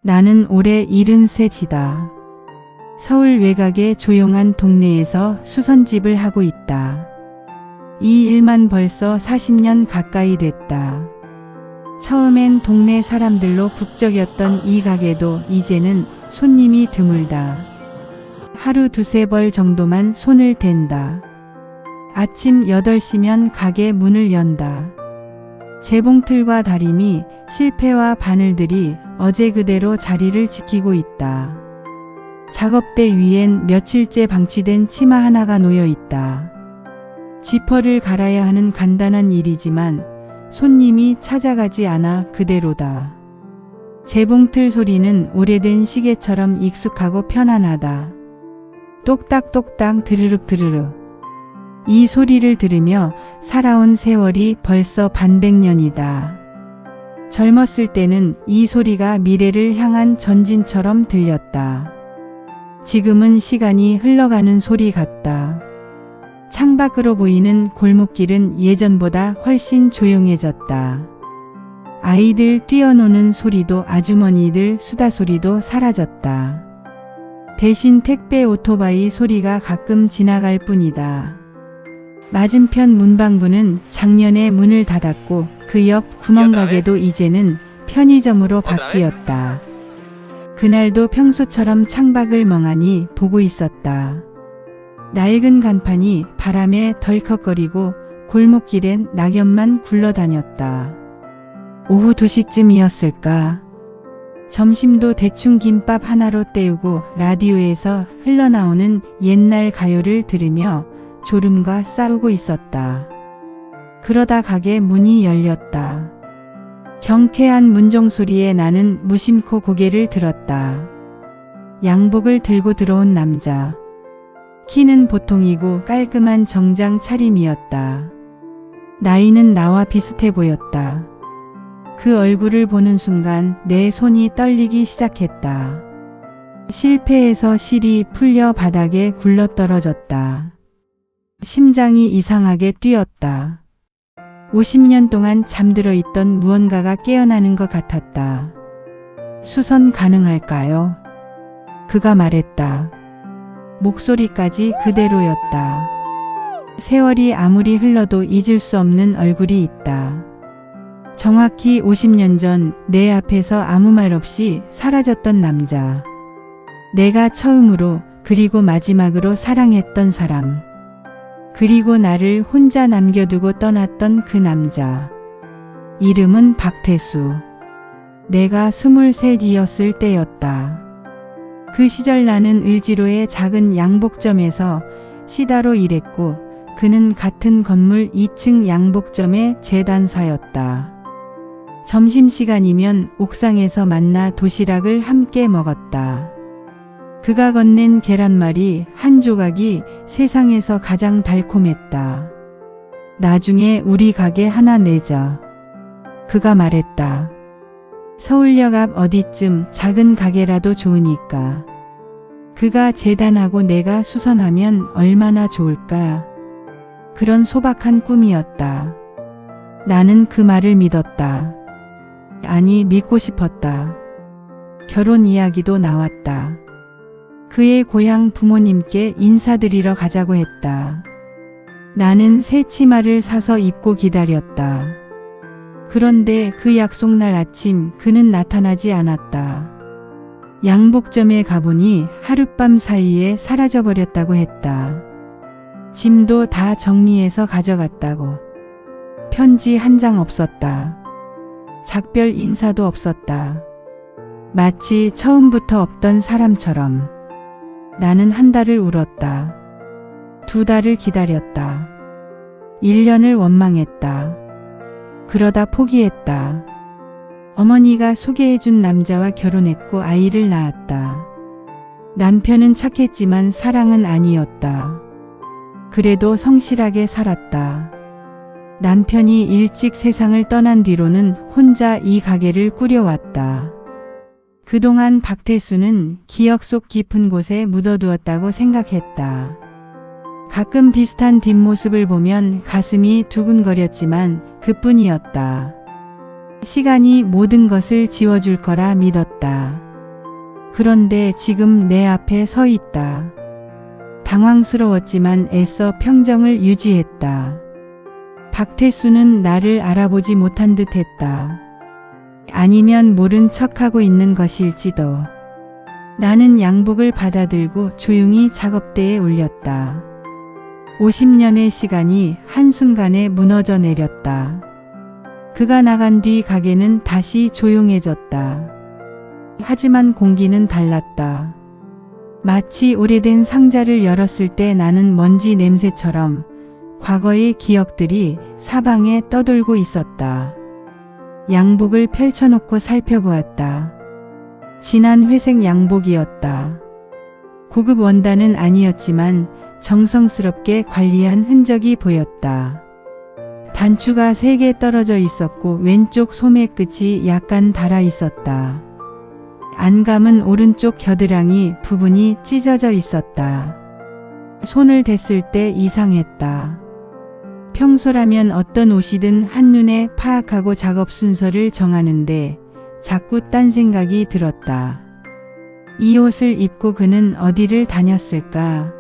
나는 올해 73이다. 서울 외곽의 조용한 동네에서 수선집을 하고 있다. 이 일만 벌써 40년 가까이 됐다. 처음엔 동네 사람들로 북적였던 이 가게도 이제는 손님이 드물다. 하루 두세 벌 정도만 손을 댄다. 아침 8시면 가게 문을 연다. 재봉틀과 다리미, 실패와 바늘들이 어제 그대로 자리를 지키고 있다. 작업대 위엔 며칠째 방치된 치마 하나가 놓여 있다. 지퍼를 갈아야 하는 간단한 일이지만 손님이 찾아가지 않아 그대로다. 재봉틀 소리는 오래된 시계처럼 익숙하고 편안하다. 똑딱똑딱 드르륵 드르륵. 이 소리를 들으며 살아온 세월이 벌써 반백년이다. 젊었을 때는 이 소리가 미래를 향한 전진처럼 들렸다. 지금은 시간이 흘러가는 소리 같다. 창밖으로 보이는 골목길은 예전보다 훨씬 조용해졌다. 아이들 뛰어노는 소리도 아주머니들 수다 소리도 사라졌다. 대신 택배 오토바이 소리가 가끔 지나갈 뿐이다. 맞은편 문방구는 작년에 문을 닫았고 그 옆 구멍가게도 이제는 편의점으로 바뀌었다. 그날도 평소처럼 창밖을 멍하니 보고 있었다. 낡은 간판이 바람에 덜컥거리고 골목길엔 낙엽만 굴러다녔다. 오후 2시쯤이었을까. 점심도 대충 김밥 하나로 때우고 라디오에서 흘러나오는 옛날 가요를 들으며 졸음과 싸우고 있었다. 그러다 가게 문이 열렸다. 경쾌한 문종소리에 나는 무심코 고개를 들었다. 양복을 들고 들어온 남자. 키는 보통이고 깔끔한 정장 차림이었다. 나이는 나와 비슷해 보였다. 그 얼굴을 보는 순간 내 손이 떨리기 시작했다. 실패해서 실이 풀려 바닥에 굴러떨어졌다. 심장이 이상하게 뛰었다. 50년 동안 잠들어 있던 무언가가 깨어나는 것 같았다. 수선 가능할까요? 그가 말했다. 목소리까지 그대로였다. 세월이 아무리 흘러도 잊을 수 없는 얼굴이 있다. 정확히 50년 전 내 앞에서 아무 말 없이 사라졌던 남자. 내가 처음으로 그리고 마지막으로 사랑했던 사람. 그리고 나를 혼자 남겨두고 떠났던 그 남자. 이름은 박태수. 내가 23이었을 때였다. 그 시절 나는 을지로의 작은 양복점에서 시다로 일했고 그는 같은 건물 2층 양복점의 재단사였다. 점심시간이면 옥상에서 만나 도시락을 함께 먹었다. 그가 건넨 계란말이 한 조각이 세상에서 가장 달콤했다. 나중에 우리 가게 하나 내자. 그가 말했다. 서울역 앞 어디쯤 작은 가게라도 좋으니까. 그가 재단하고 내가 수선하면 얼마나 좋을까. 그런 소박한 꿈이었다. 나는 그 말을 믿었다. 아니, 믿고 싶었다. 결혼 이야기도 나왔다. 그의 고향 부모님께 인사드리러 가자고 했다. 나는 새 치마를 사서 입고 기다렸다. 그런데 그 약속날 아침 그는 나타나지 않았다. 양복점에 가보니 하룻밤 사이에 사라져버렸다고 했다. 짐도 다 정리해서 가져갔다고. 편지 한 장 없었다. 작별 인사도 없었다. 마치 처음부터 없던 사람처럼. 나는 한 달을 울었다. 2달을 기다렸다. 1년을 원망했다. 그러다 포기했다. 어머니가 소개해준 남자와 결혼했고 아이를 낳았다. 남편은 착했지만 사랑은 아니었다. 그래도 성실하게 살았다. 남편이 일찍 세상을 떠난 뒤로는 혼자 이 가게를 꾸려왔다. 그동안 박태수는 기억 속 깊은 곳에 묻어두었다고 생각했다. 가끔 비슷한 뒷모습을 보면 가슴이 두근거렸지만 그뿐이었다. 시간이 모든 것을 지워줄 거라 믿었다. 그런데 지금 내 앞에 서 있다. 당황스러웠지만 애써 평정을 유지했다. 박태수는 나를 알아보지 못한 듯 했다. 아니면 모른 척하고 있는 것일지도. 나는 양복을 받아들고 조용히 작업대에 올렸다. 50년의 시간이 한순간에 무너져 내렸다. 그가 나간 뒤 가게는 다시 조용해졌다. 하지만 공기는 달랐다. 마치 오래된 상자를 열었을 때 나는 먼지 냄새처럼 과거의 기억들이 사방에 떠돌고 있었다. 양복을 펼쳐놓고 살펴보았다. 진한 회색 양복이었다. 고급 원단은 아니었지만 정성스럽게 관리한 흔적이 보였다. 단추가 3개 떨어져 있었고 왼쪽 소매 끝이 약간 닳아 있었다. 안감은 오른쪽 겨드랑이 부분이 찢어져 있었다. 손을 댔을 때 이상했다. 평소라면 어떤 옷이든 한눈에 파악하고 작업 순서를 정하는데 자꾸 딴 생각이 들었다. 이 옷을 입고 그는 어디를 다녔을까?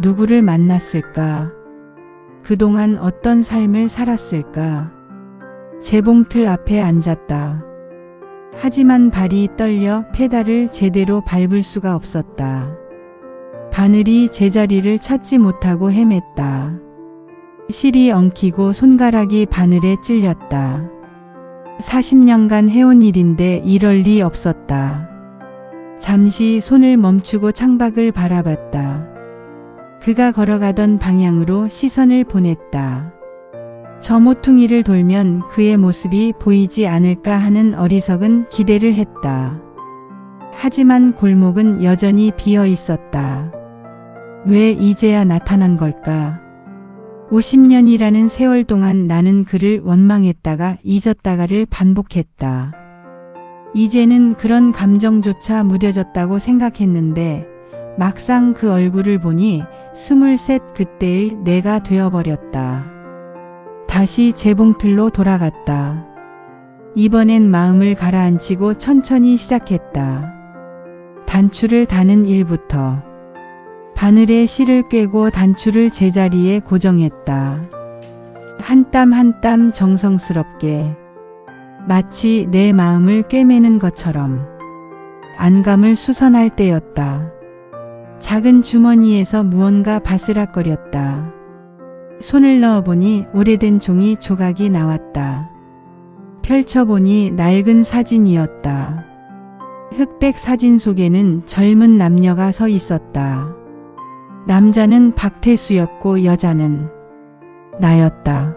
누구를 만났을까? 그동안 어떤 삶을 살았을까? 재봉틀 앞에 앉았다. 하지만 발이 떨려 페달을 제대로 밟을 수가 없었다. 바늘이 제자리를 찾지 못하고 헤맸다. 실이 엉키고 손가락이 바늘에 찔렸다. 40년간 해온 일인데 이럴 리 없었다. 잠시 손을 멈추고 창밖을 바라봤다. 그가 걸어가던 방향으로 시선을 보냈다. 저 모퉁이를 돌면 그의 모습이 보이지 않을까 하는 어리석은 기대를 했다. 하지만 골목은 여전히 비어 있었다. 왜 이제야 나타난 걸까? 50년이라는 세월 동안 나는 그를 원망했다가 잊었다가를 반복했다. 이제는 그런 감정조차 무뎌졌다고 생각했는데 막상 그 얼굴을 보니 23 그때의 내가 되어버렸다. 다시 재봉틀로 돌아갔다. 이번엔 마음을 가라앉히고 천천히 시작했다. 단추를 다는 일부터. 바늘에 실을 꿰고 단추를 제자리에 고정했다. 한 땀 한 땀 정성스럽게. 마치 내 마음을 꿰매는 것처럼. 안감을 수선할 때였다. 작은 주머니에서 무언가 바스락거렸다. 손을 넣어보니 오래된 종이 조각이 나왔다. 펼쳐보니 낡은 사진이었다. 흑백 사진 속에는 젊은 남녀가 서 있었다. 남자는 박태수였고 여자는 나였다.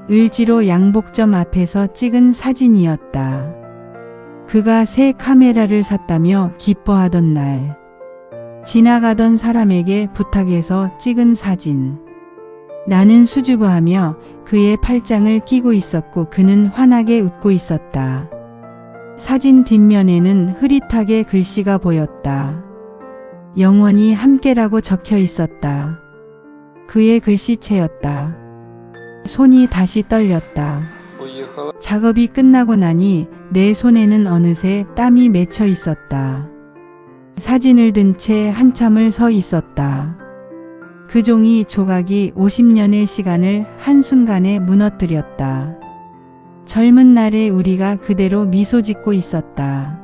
을지로 양복점 앞에서 찍은 사진이었다. 그가 새 카메라를 샀다며 기뻐하던 날. 지나가던 사람에게 부탁해서 찍은 사진. 나는 수줍어하며 그의 팔짱을 끼고 있었고 그는 환하게 웃고 있었다. 사진 뒷면에는 흐릿하게 글씨가 보였다. 영원히 함께라고 적혀 있었다. 그의 글씨체였다. 손이 다시 떨렸다. 작업이 끝나고 나니 내 손에는 어느새 땀이 맺혀 있었다. 사진을 든 채 한참을 서 있었다. 그 종이 조각이 50년의 시간을 한순간에 무너뜨렸다. 젊은 날의 우리가 그대로 미소 짓고 있었다.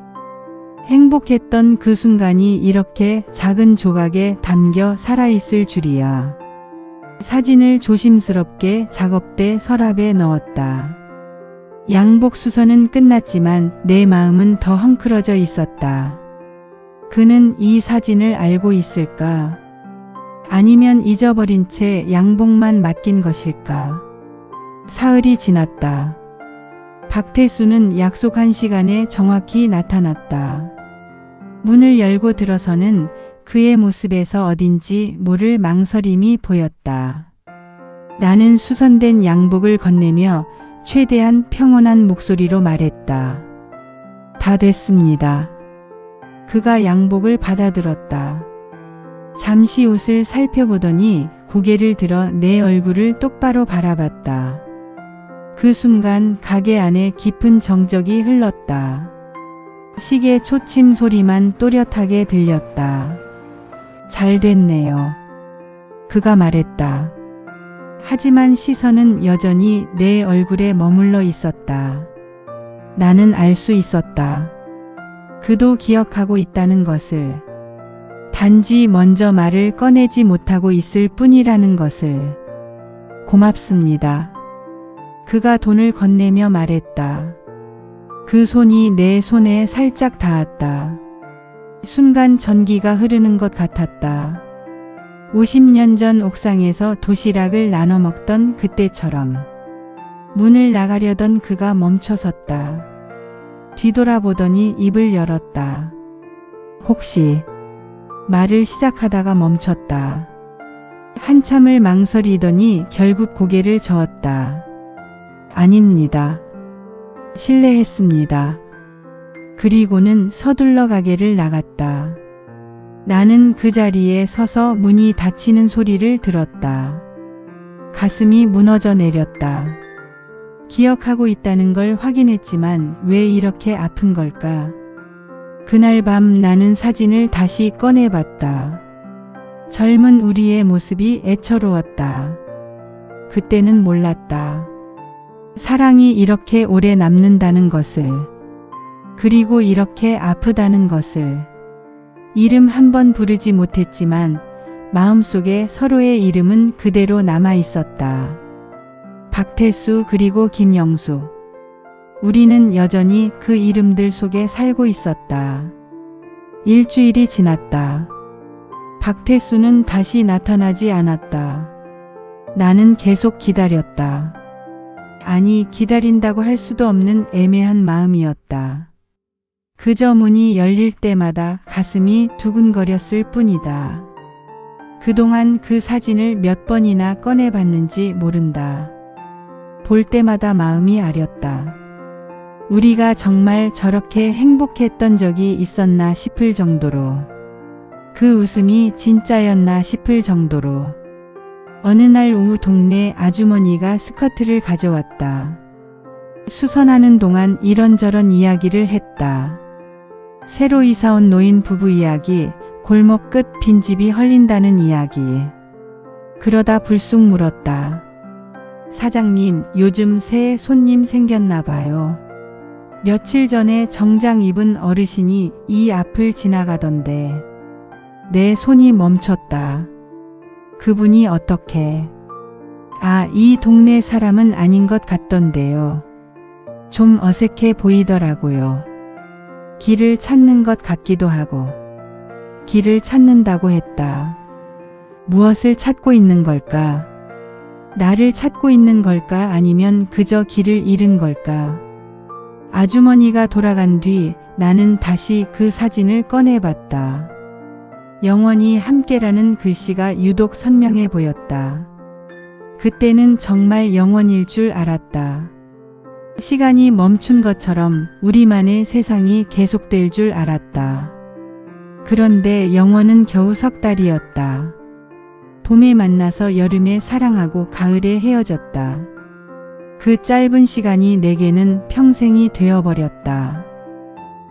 행복했던 그 순간이 이렇게 작은 조각에 담겨 살아있을 줄이야. 사진을 조심스럽게 작업대 서랍에 넣었다. 양복 수선은 끝났지만 내 마음은 더 헝클어져 있었다. 그는 이 사진을 알고 있을까? 아니면 잊어버린 채 양복만 맡긴 것일까? 사흘이 지났다. 박태수는 약속한 시간에 정확히 나타났다. 문을 열고 들어서는 그의 모습에서 어딘지 모를 망설임이 보였다. 나는 수선된 양복을 건네며 최대한 평온한 목소리로 말했다. 다 됐습니다. 그가 양복을 받아들었다. 잠시 옷을 살펴보더니 고개를 들어 내 얼굴을 똑바로 바라봤다. 그 순간 가게 안에 깊은 정적이 흘렀다. 시계 초침 소리만 또렷하게 들렸다. 잘 됐네요. 그가 말했다. 하지만 시선은 여전히 내 얼굴에 머물러 있었다. 나는 알 수 있었다. 그도 기억하고 있다는 것을. 단지 먼저 말을 꺼내지 못하고 있을 뿐이라는 것을. 고맙습니다. 그가 돈을 건네며 말했다. 그 손이 내 손에 살짝 닿았다. 순간 전기가 흐르는 것 같았다. 50년 전 옥상에서 도시락을 나눠 먹던 그때처럼. 문을 나가려던 그가 멈춰섰다. 뒤돌아보더니 입을 열었다. 혹시 말을 시작하다가 멈췄다. 한참을 망설이더니 결국 고개를 저었다. 아닙니다. 실례했습니다. 그리고는 서둘러 가게를 나갔다. 나는 그 자리에 서서 문이 닫히는 소리를 들었다. 가슴이 무너져 내렸다. 기억하고 있다는 걸 확인했지만 왜 이렇게 아픈 걸까? 그날 밤 나는 사진을 다시 꺼내봤다. 젊은 우리의 모습이 애처로웠다. 그때는 몰랐다. 사랑이 이렇게 오래 남는다는 것을. 그리고 이렇게 아프다는 것을. 이름 한 번 부르지 못했지만 마음속에 서로의 이름은 그대로 남아 있었다. 박태수 그리고 김영수. 우리는 여전히 그 이름들 속에 살고 있었다. 일주일이 지났다. 박태수는 다시 나타나지 않았다. 나는 계속 기다렸다. 아니, 기다린다고 할 수도 없는 애매한 마음이었다. 그저 문이 열릴 때마다 가슴이 두근거렸을 뿐이다. 그동안 그 사진을 몇 번이나 꺼내봤는지 모른다. 볼 때마다 마음이 아렸다. 우리가 정말 저렇게 행복했던 적이 있었나 싶을 정도로. 그 웃음이 진짜였나 싶을 정도로. 어느 날 오후 동네 아주머니가 스커트를 가져왔다. 수선하는 동안 이런저런 이야기를 했다. 새로 이사온 노인 부부 이야기, 골목 끝 빈집이 헐린다는 이야기. 그러다 불쑥 물었다. 사장님, 요즘 새 손님 생겼나 봐요. 며칠 전에 정장 입은 어르신이 이 앞을 지나가던데. 내 손이 멈췄다. 그분이 어떻게? 아, 이 동네 사람은 아닌 것 같던데요. 좀 어색해 보이더라고요. 길을 찾는 것 같기도 하고. 길을 찾는다고 했다. 무엇을 찾고 있는 걸까? 나를 찾고 있는 걸까? 아니면 그저 길을 잃은 걸까? 아주머니가 돌아간 뒤 나는 다시 그 사진을 꺼내봤다. 영원히 함께라는 글씨가 유독 선명해 보였다. 그때는 정말 영원일 줄 알았다. 시간이 멈춘 것처럼 우리만의 세상이 계속될 줄 알았다. 그런데 영원은 겨우 석 달이었다. 봄에 만나서 여름에 사랑하고 가을에 헤어졌다. 그 짧은 시간이 내게는 평생이 되어버렸다.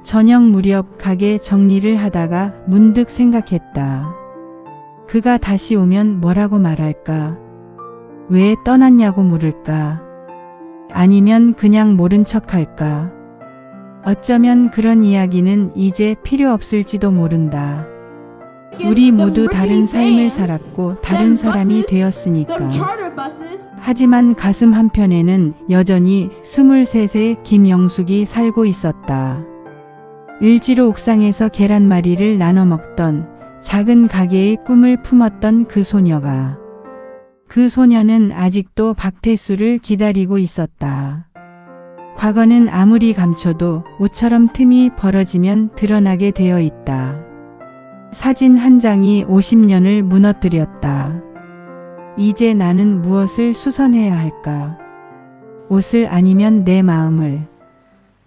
저녁 무렵 가게 정리를 하다가 문득 생각했다. 그가 다시 오면 뭐라고 말할까? 왜 떠났냐고 물을까? 아니면 그냥 모른 척할까? 어쩌면 그런 이야기는 이제 필요 없을지도 모른다. 우리 모두 다른 삶을 살았고 다른 사람이 되었으니까. 하지만 가슴 한편에는 여전히 23세 김영숙이 살고 있었다. 을지로 옥상에서 계란말이를 나눠 먹던 작은 가게의 꿈을 품었던 그 소녀가. 그 소녀는 아직도 박태수를 기다리고 있었다. 과거는 아무리 감춰도 옷처럼 틈이 벌어지면 드러나게 되어 있다. 사진 한 장이 50년을 무너뜨렸다. 이제 나는 무엇을 수선해야 할까? 옷을 아니면 내 마음을.